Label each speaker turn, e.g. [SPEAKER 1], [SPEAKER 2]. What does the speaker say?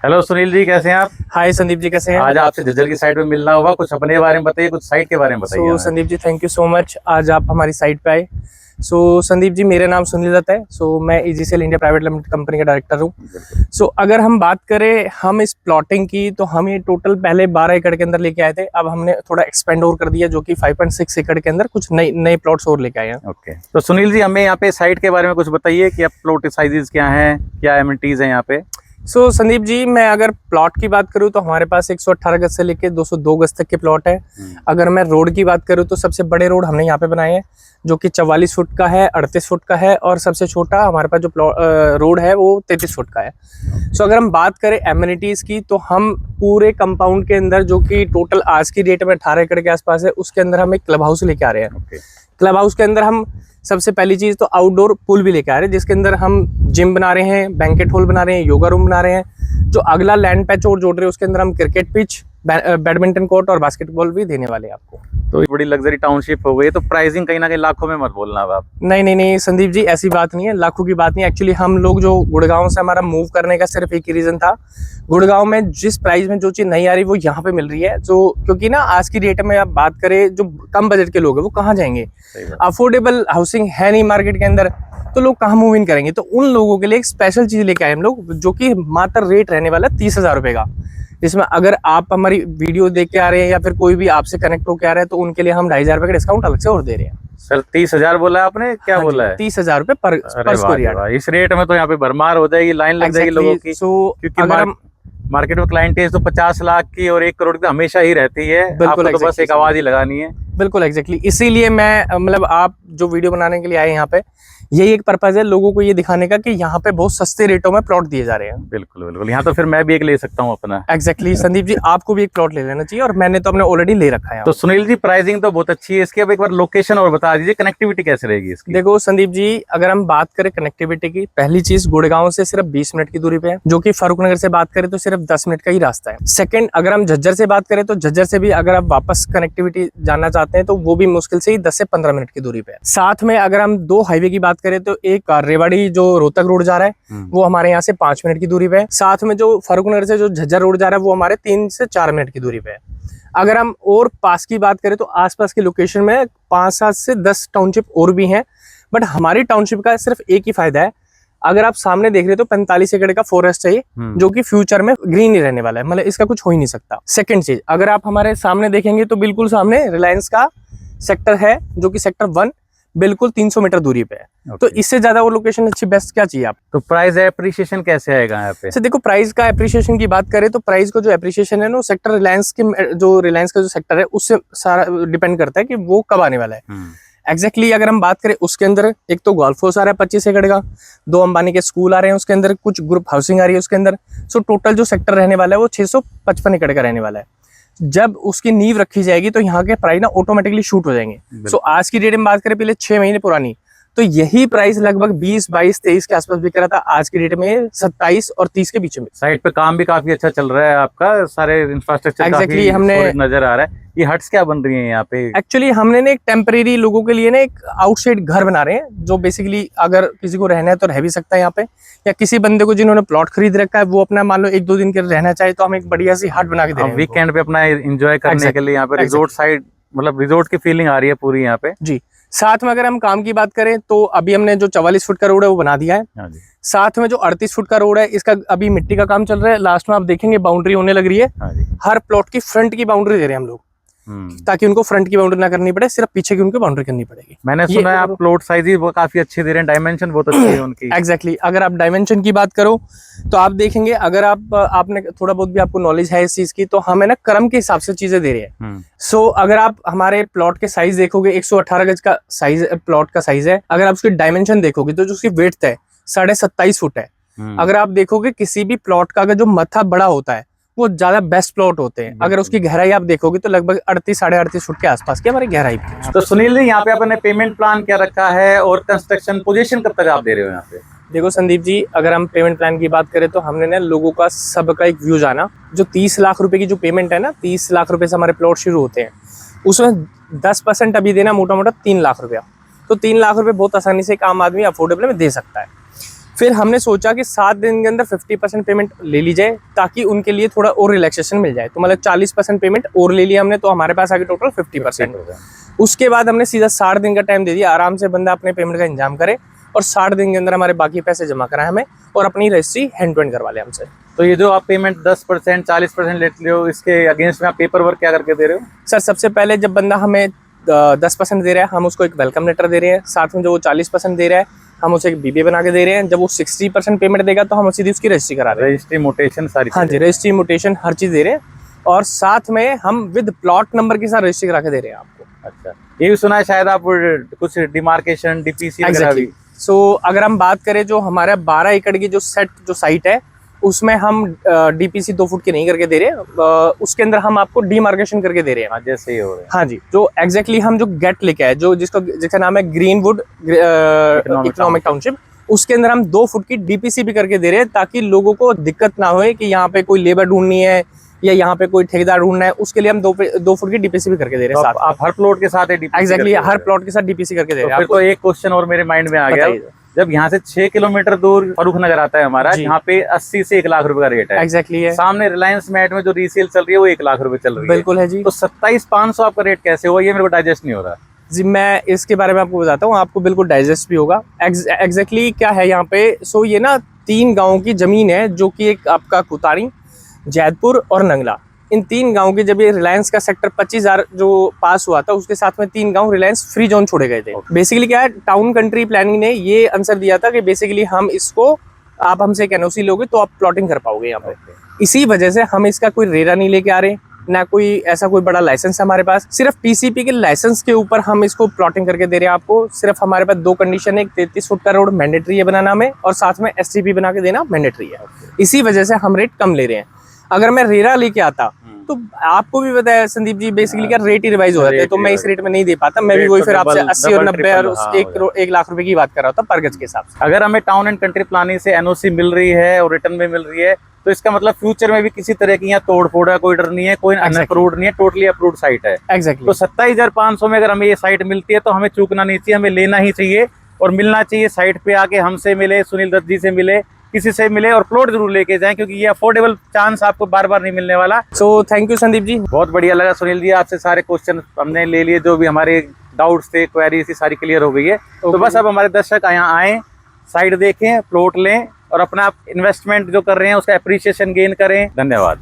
[SPEAKER 1] Hello Sunil ji, कैसे हैं आप?
[SPEAKER 2] हाय संदीप जी, कैसे हैं?
[SPEAKER 1] आज आपसे झज्जर की साइट पे मिलना होगा। कुछ अपने बारे में बताइए, कुछ साइट के बारे में बताइए हमें।
[SPEAKER 2] Sandeep ji, thank you so much, आज आप हमारी साइट पे आए। संदीप जी, मेरा नाम सुनील दत्त है। मैं ईजीसीएल इंडिया प्राइवेट लिमिटेड कंपनी का डायरेक्टर हूँ। अगर हम बात करें हम इस प्लॉटिंग की, तो हम ये टोटल पहले 12 एकड़ के अंदर लेके आए थे। अब हमने थोड़ा एक्सपेंड और कर दिया, जो कि 5.6 एकड़ के अंदर कुछ नए प्लॉट्स और लेके आए हैं।
[SPEAKER 1] ओके, तो सुनील जी हमें यहाँ पे साइट के बारे में कुछ बताइए कि आप प्लॉट साइजेस क्या हैं, क्या एमिनिटीज हैं यहाँ पे।
[SPEAKER 2] संदीप जी, मैं अगर प्लॉट की बात करूं तो हमारे पास 118 गज से लेके 202 गज तक के प्लॉट है। अगर मैं रोड की बात करूं तो सबसे बड़े रोड हमने यहाँ पे बनाए हैं, जो कि 44 फुट का है, 38 फुट का है, और सबसे छोटा हमारे पास जो रोड है वो 33 फुट का है। अगर हम बात करें एमिनिटीज की, तो हम पूरे कंपाउंड के अंदर, जो कि टोटल आज की डेट में 18 एकड़ के आसपास है, उसके अंदर हम एक क्लब हाउस लेके आ रहे हैं। क्लब हाउस के अंदर हम सबसे पहली चीज तो आउटडोर पूल भी लेके आ रहे हैं, जिसके अंदर हम जिम बना रहे हैं, बैंकेट हॉल बना रहे हैं, योगा रूम बना रहे हैं। जो अगला लैंड पैच और जोड़ रहे हैं, उसके अंदर हम क्रिकेट पिच, बैडमिंटन कोर्ट और बास्केटबॉल भी देने वाले हैं आपको।
[SPEAKER 1] तो बड़ी लग्जरी टाउनशिप हो गई, तो प्राइसिंग कहीं ना कहीं लाखों में मत बोलना अब आप।
[SPEAKER 2] नहीं संदीप जी, ऐसी बात नहीं है, लाखों की बात नहीं। एक्चुअली हम लोग जो गुड़गांव से हमारा मूव करने का सिर्फ एक ही रीजन था, गुड़गांव में जिस प्राइस में जो चीज नहीं आ रही वो यहाँ पे मिल रही है। क्योंकि ना आज की डेट में आप बात करें, जो कम बजट के लोग हैं वो कहाँ जाएंगे? अफोर्डेबल हाउसिंग है नहीं मार्केट के अंदर, तो लोग कहाँ मूव इन करेंगे? तो उन लोगों के लिए एक स्पेशल चीज लेके आए हम लोग, जो कि मात्र रेट रहने वाला 30,000 रुपए का। जिसमें अगर आप हमारी वीडियो देख के आ रहे हैं या फिर कोई भी आपसे कनेक्ट होकर आ रहा है, तो उनके लिए हम 2,500 रुपए का डिस्काउंट अलग से और दे रहे हैं।
[SPEAKER 1] सर 30,000 बोला आपने, क्या बोला है?
[SPEAKER 2] 30,000 रुपए पर स्क्वायर यार्ड।
[SPEAKER 1] इस रेट में तो यहाँ पे भरमार हो जाएगी, लाइन लग जाएगी लोगों की। क्योंकि अगर मार्केट में क्लाइंटेज तो 50 लाख की और 1 करोड़ की हमेशा ही रहती है। आपको तो बस एक आवाज ही लगानी है।
[SPEAKER 2] बिल्कुल एग्जैक्टली, इसीलिए मैं मतलब आप जो वीडियो बनाने के लिए आए यहाँ पे, यही एक पर्पज है लोगों को ये दिखाने का कि यहाँ पे बहुत सस्ते रेटों में प्लॉट दिए जा रहे हैं।
[SPEAKER 1] बिल्कुल बिल्कुल, यहाँ तो फिर मैं भी एक ले सकता हूँ अपना।
[SPEAKER 2] एग्जैक्टली संदीप जी, आपको भी एक प्लॉट ले लेना चाहिए, और मैंने तो अपने ऑलरेडी ले रखा है।
[SPEAKER 1] तो सुनील जी, प्राइसिंग तो बहुत अच्छी है इसकी, अब एक बार लोकेशन और बता दीजिए, कनेक्टिविटी कैसे रहेगी इसकी?
[SPEAKER 2] देखो संदीप जी, अगर हम बात करें कनेक्टिविटी की, पहली चीज गुड़गांव से सिर्फ 20 मिनट की दूरी पे है, जो कि फारूकनगर से बात करें तो सिर्फ 10 मिनट का ही रास्ता है। सेकंड, अगर हम झज्जर से बात करें तो झज्जर से भी अगर आप वापस कनेक्टिविटी जानना चाहते हैं तो वो भी मुश्किल से ही 10 से 15 मिनट की दूरी पे है। साथ में अगर हम 2 हाईवे की बात करें तो एक रेवाड़ी जो रोहतक रोड जा रहा है वो हमारे यहाँ से 5 मिनट की दूरी पे है। साथ में जो फारूकनगर से जो झज्जर रोड जा रहा है वो हमारे 3 से 4 मिनट की दूरी पे है। अगर हम और पास की बात करें तो आसपास की लोकेशन में 5-7 से 10 टाउनशिप और भी हैं, बट हमारी टाउनशिप का सिर्फ एक ही फायदा है, अगर आप सामने देख रहे हो तो 45 एकड़ का फॉरेस्ट चाहिए, जो कि फ्यूचर में ग्रीन ही रहने वाला है, मतलब इसका कुछ हो ही नहीं सकता। सेकंड चीज, अगर आप हमारे सामने देखेंगे तो बिल्कुल सामने रिलायंस का सेक्टर है, जो कि सेक्टर 1 बिल्कुल 300 मीटर दूरी पे है। तो इससे ज्यादा वो लोकेशन अच्छी बेस्ट क्या चाहिए आप?
[SPEAKER 1] तो प्राइस एप्रिसिएशन कैसे आएगा यहाँ पे?
[SPEAKER 2] देखो, प्राइस का एप्रिसिएशन की बात करें तो प्राइस को जो एप्रिसिएशन है ना, सेक्टर रिलायंस के जो रिलायंस का जो सेक्टर है उससे सारा डिपेंड करता है कि वो कब आने वाला है। एग्जैक्टली अगर हम बात करें उसके अंदर, एक तो गोल्फ हाउस आ रहा है 25 एकड़ का, 2 अंबानी के स्कूल आ रहे हैं उसके अंदर, कुछ ग्रुप हाउसिंग आ रही है उसके अंदर। टोटल जो सेक्टर रहने वाला है वो 655 एकड़ का रहने वाला है। जब उसकी नींव रखी जाएगी तो यहाँ के प्राइस ना ऑटोमेटिकली शूट हो जाएंगे। आज की डेट में बात करें, पहले 6 महीने पुरानी, तो यही प्राइस लगभग 20, 22, 23 के आसपास बिक रहा था। आज की डेट में 27 और 30 के बीच में।
[SPEAKER 1] साइट पे काम भी काफी अच्छा चल रहा है आपका, सारे इंफ्रास्ट्रक्चर
[SPEAKER 2] एग्जैक्टली हमने
[SPEAKER 1] नजर आ रहा है। ये हट्स क्या बन रही हैं यहाँ पे?
[SPEAKER 2] एक्चुअली हमने ना एक टेम्परेरी लोगों के लिए ना एक आउटसाइड घर बना रहे हैं, जो बेसिकली अगर किसी को रहना है तो रह भी सकता है यहाँ पे, या किसी बंदे को जिन्होंने प्लॉट खरीद रखा है वो अपना मान लो 1-2 दिन के रहना चाहे तो हम एक बढ़िया सी हट बना के दे रहे हैं
[SPEAKER 1] वीकेंड पे अपना एंजॉय करने के लिए। यहाँ पे रिजोर्ट साइड, मतलब रिजोर्ट की फीलिंग आ रही है पूरी यहाँ पे
[SPEAKER 2] जी। साथ में अगर हम काम की बात करें तो अभी हमने जो 44 फुट का रोड है वो बना दिया है। साथ में जो 38 फुट का रोड है, इसका अभी मिट्टी का काम चल रहा है। लास्ट में आप देखेंगे बाउंड्री होने लग रही है। हर प्लॉट की फ्रंट की बाउंड्री दे रहे हैं हम लोग, ताकि उनको फ्रंट की बाउंड्री ना करनी पड़े, सिर्फ पीछे की उनको बाउंड्री करनी पड़ेगी।
[SPEAKER 1] मैंने सुना है आप प्लॉट साइज ही वो काफी अच्छे दे रहे हैं, डायमेंशन बहुत अच्छी है उनकी।
[SPEAKER 2] एग्जैक्टली अगर आप डायमेंशन की बात करो तो आप देखेंगे, अगर आपने थोड़ा बहुत भी आपको नॉलेज है इस चीज की, तो हम है ना क्रम के हिसाब से चीजें दे रहे हैं। अगर आप हमारे प्लॉट के साइज देखोगे, 118 गज का साइज प्लॉट का साइज है। अगर आप उसकी डायमेंशन देखोगे तो जो उसकी विड्थ है 27.5 फुट है। अगर आप देखोगे किसी भी प्लॉट का अगर जो मथा बड़ा होता है वो ज्यादा बेस्ट प्लॉट होते हैं। अगर उसकी गहराई आप देखोगे तो लगभग 38-38.5 फुट के आसपास की हमारी गहराई।
[SPEAKER 1] तो सुनील जी, यहाँ पे आपने पेमेंट प्लान क्या रखा है और कंस्ट्रक्शन पोजीशन कब तक आप दे रहे हो यहाँ पे?
[SPEAKER 2] देखो संदीप जी, अगर हम पेमेंट प्लान की बात करें तो हमने ना लोगों का सबका एक व्यू जाना। जो 30 लाख रुपए की जो पेमेंट है ना, 30 लाख रुपए से हमारे प्लॉट शुरू होते हैं, उसमें 10% अभी देना मोटा मोटा 3 लाख रुपया। तो 3 लाख रुपए बहुत आसानी से एक आम आदमी अफोर्डेबल में दे सकता है। फिर हमने सोचा कि 7 दिन के अंदर 50% पेमेंट ले ली जाए, ताकि उनके लिए थोड़ा और रिलैक्सेशन मिल जाए। तो मतलब 40% पेमेंट और ले लिया हमने, तो हमारे पास आगे टोटल 50%। उसके बाद हमने सीधा 60 दिन का टाइम दे दिया, आराम से बंदा अपने पेमेंट का इंतजाम करे और 60 दिन के अंदर हमारे बाकी पैसे जमा कराए हमें और अपनी रजिस्ट्री हैंड टू हैंड करवा ले हमसे।
[SPEAKER 1] तो ये जो आप पेमेंट 10% 40% लेते हो, इसके अगेंस्ट में आप पेपर वर्क क्या करके दे रहे हो?
[SPEAKER 2] सर सबसे पहले जब बंदा हमें 10% दे रहा है, हम उसको एक वेलकम लेटर दे रहे हैं। साथ में जो वो 40% दे रहा है, हम उसे एक बीबीए बना के दे रहे हैं। जब वो 60% पेमेंट देगा तो हम सीधी उसकी रजिस्ट्री करा रहे हैं।
[SPEAKER 1] रजिस्ट्री मोटेशन सारी?
[SPEAKER 2] हाँ जी, रजिस्ट्री मोटेशन हर चीज़ दे रहे हैं, और साथ में हम विद प्लॉट नंबर के साथ रजिस्ट्री करा के दे रहे हैं आपको।
[SPEAKER 1] अच्छा, ये भी सुना है शायद आप कुछ डिमार्केशन डीपीसी वगैरह भी?
[SPEAKER 2] सो अगर हम बात करें, जो हमारे 12 एकड़ की जो साइट है, उसमें हम डीपीसी 2 फुट की नहीं करके दे रहे हैं, उसके अंदर हम आपको डिमार्केशन करके दे रहे हैं।
[SPEAKER 1] जैसे ही हो रहे हैं।
[SPEAKER 2] हाँ जी, जो एग्जैक्टली हम जो गेट लेके आए, जिसका नाम है ग्रीनवुड इकोनॉमिक टाउनशिप, उसके अंदर हम 2 फुट की डीपीसी भी करके दे रहे हैं, ताकि लोगों को दिक्कत ना हो कि यहाँ पे कोई लेबर ढूंढनी है या यहाँ पे कोई ठेकेदार ढूंढना है। उसके लिए हम 2 फुट की डीपीसी भी करके दे रहे हैं।
[SPEAKER 1] आप हर प्लॉट के साथ
[SPEAKER 2] एग्जैक्टली हर प्लॉट के साथ डीपीसी करके दे रहे हैं।
[SPEAKER 1] फिर तो एक क्वेश्चन और मेरे माइंड में आ गया, जब यहाँ से 6 किलोमीटर दूर फर्रुख नगर आता है हमारा, यहाँ पे 80 से 1 लाख रुपए का रेट है।
[SPEAKER 2] एग्जैक्टली है।
[SPEAKER 1] सामने रिलायंस मैट में जो रीसेल चल रही है वो 1 लाख रुपए चल रही है।
[SPEAKER 2] बिल्कुल है जी।
[SPEAKER 1] तो 27,500 आपका रेट कैसे हुआ, ये मेरे को डाइजेस्ट नहीं हो रहा
[SPEAKER 2] जी। मैं इसके बारे में आपको बताता हूँ, आपको बिल्कुल डाइजेस्ट भी होगा। एग्जैक्टली क्या है यहाँ पे, सो ये ना 3 गाँव की जमीन है, जो कि एक आपका कुतारी, जैदपुर और नंगला, इन 3 गाँव की जब ये रिलायंस का सेक्टर 25,000 जो पास हुआ था, उसके साथ में 3 गाँव रिलायंस फ्री जोन छोड़े गए थे। बेसिकली क्या है, टाउन कंट्री प्लानिंग ने ये आंसर दिया था कि बेसिकली हम इसको, आप हमसे एक एनओसी लोगे तो आप प्लॉटिंग कर पाओगे यहाँ पे। इसी वजह से हम इसका कोई रेरा नहीं लेके आ रहे, ना कोई ऐसा कोई बड़ा लाइसेंस हमारे पास। सिर्फ पीसीपी के लाइसेंस के ऊपर हम इसको प्लॉटिंग करके दे रहे हैं आपको। सिर्फ हमारे पास 2 कंडीशन है, 33 फुट का रोड मैंडेटरी है बनाना में, और साथ में एसटीपी बना के देना मैंडेटरी है। इसी वजह से हम रेट कम ले रहे हैं। अगर मैं रेरा लेके आता तो आपको भी पता है संदीप जी, बेसिकली क्या रेट ही रिवाइज हो जाते हैं, तो मैं इस रेट में नहीं दे पाता। मैं भी वही फिर आपसे 80 और 90 और 1 लाख रुपए की बात कर रहा था पर गज के हिसाब से।
[SPEAKER 1] अगर हमें टाउन एंड कंट्री प्लानिंग से एनओसी मिल रही है और रिटर्न में मिल रही है, तो इसका मतलब फ्यूचर में भी किसी तरह की यहाँ तोड़ फोड़ का कोई डर नहीं है, कोई अनअप्रूव्ड नहीं है, टोटली अप्रूव्ड साइट है।
[SPEAKER 2] एग्जैक्टली।
[SPEAKER 1] तो 27,500 में अगर हमें ये साइट मिलती है तो हमें चूकना नहीं चाहिए, हमें लेना ही चाहिए और मिलना चाहिए। साइट पे आके हमसे मिले, सुनील दत्त जी से मिले, किसी से मिले और प्लॉट जरूर लेके जाएं, क्योंकि ये अफोर्डेबल चांस आपको बार बार नहीं मिलने वाला।
[SPEAKER 2] So thank you Sandeep ji,
[SPEAKER 1] बहुत बढ़िया लगा सुनील जी, आपसे सारे क्वेश्चन हमने ले लिए, जो भी हमारे डाउट्स थे, क्वेरीज थी, सारी क्लियर हो गई है। तो बस अब हमारे दर्शक यहाँ आए, साइट देखें, प्लॉट लें और अपना इन्वेस्टमेंट जो कर रहे हैं उसका एप्रिसिएशन गेन करें। धन्यवाद।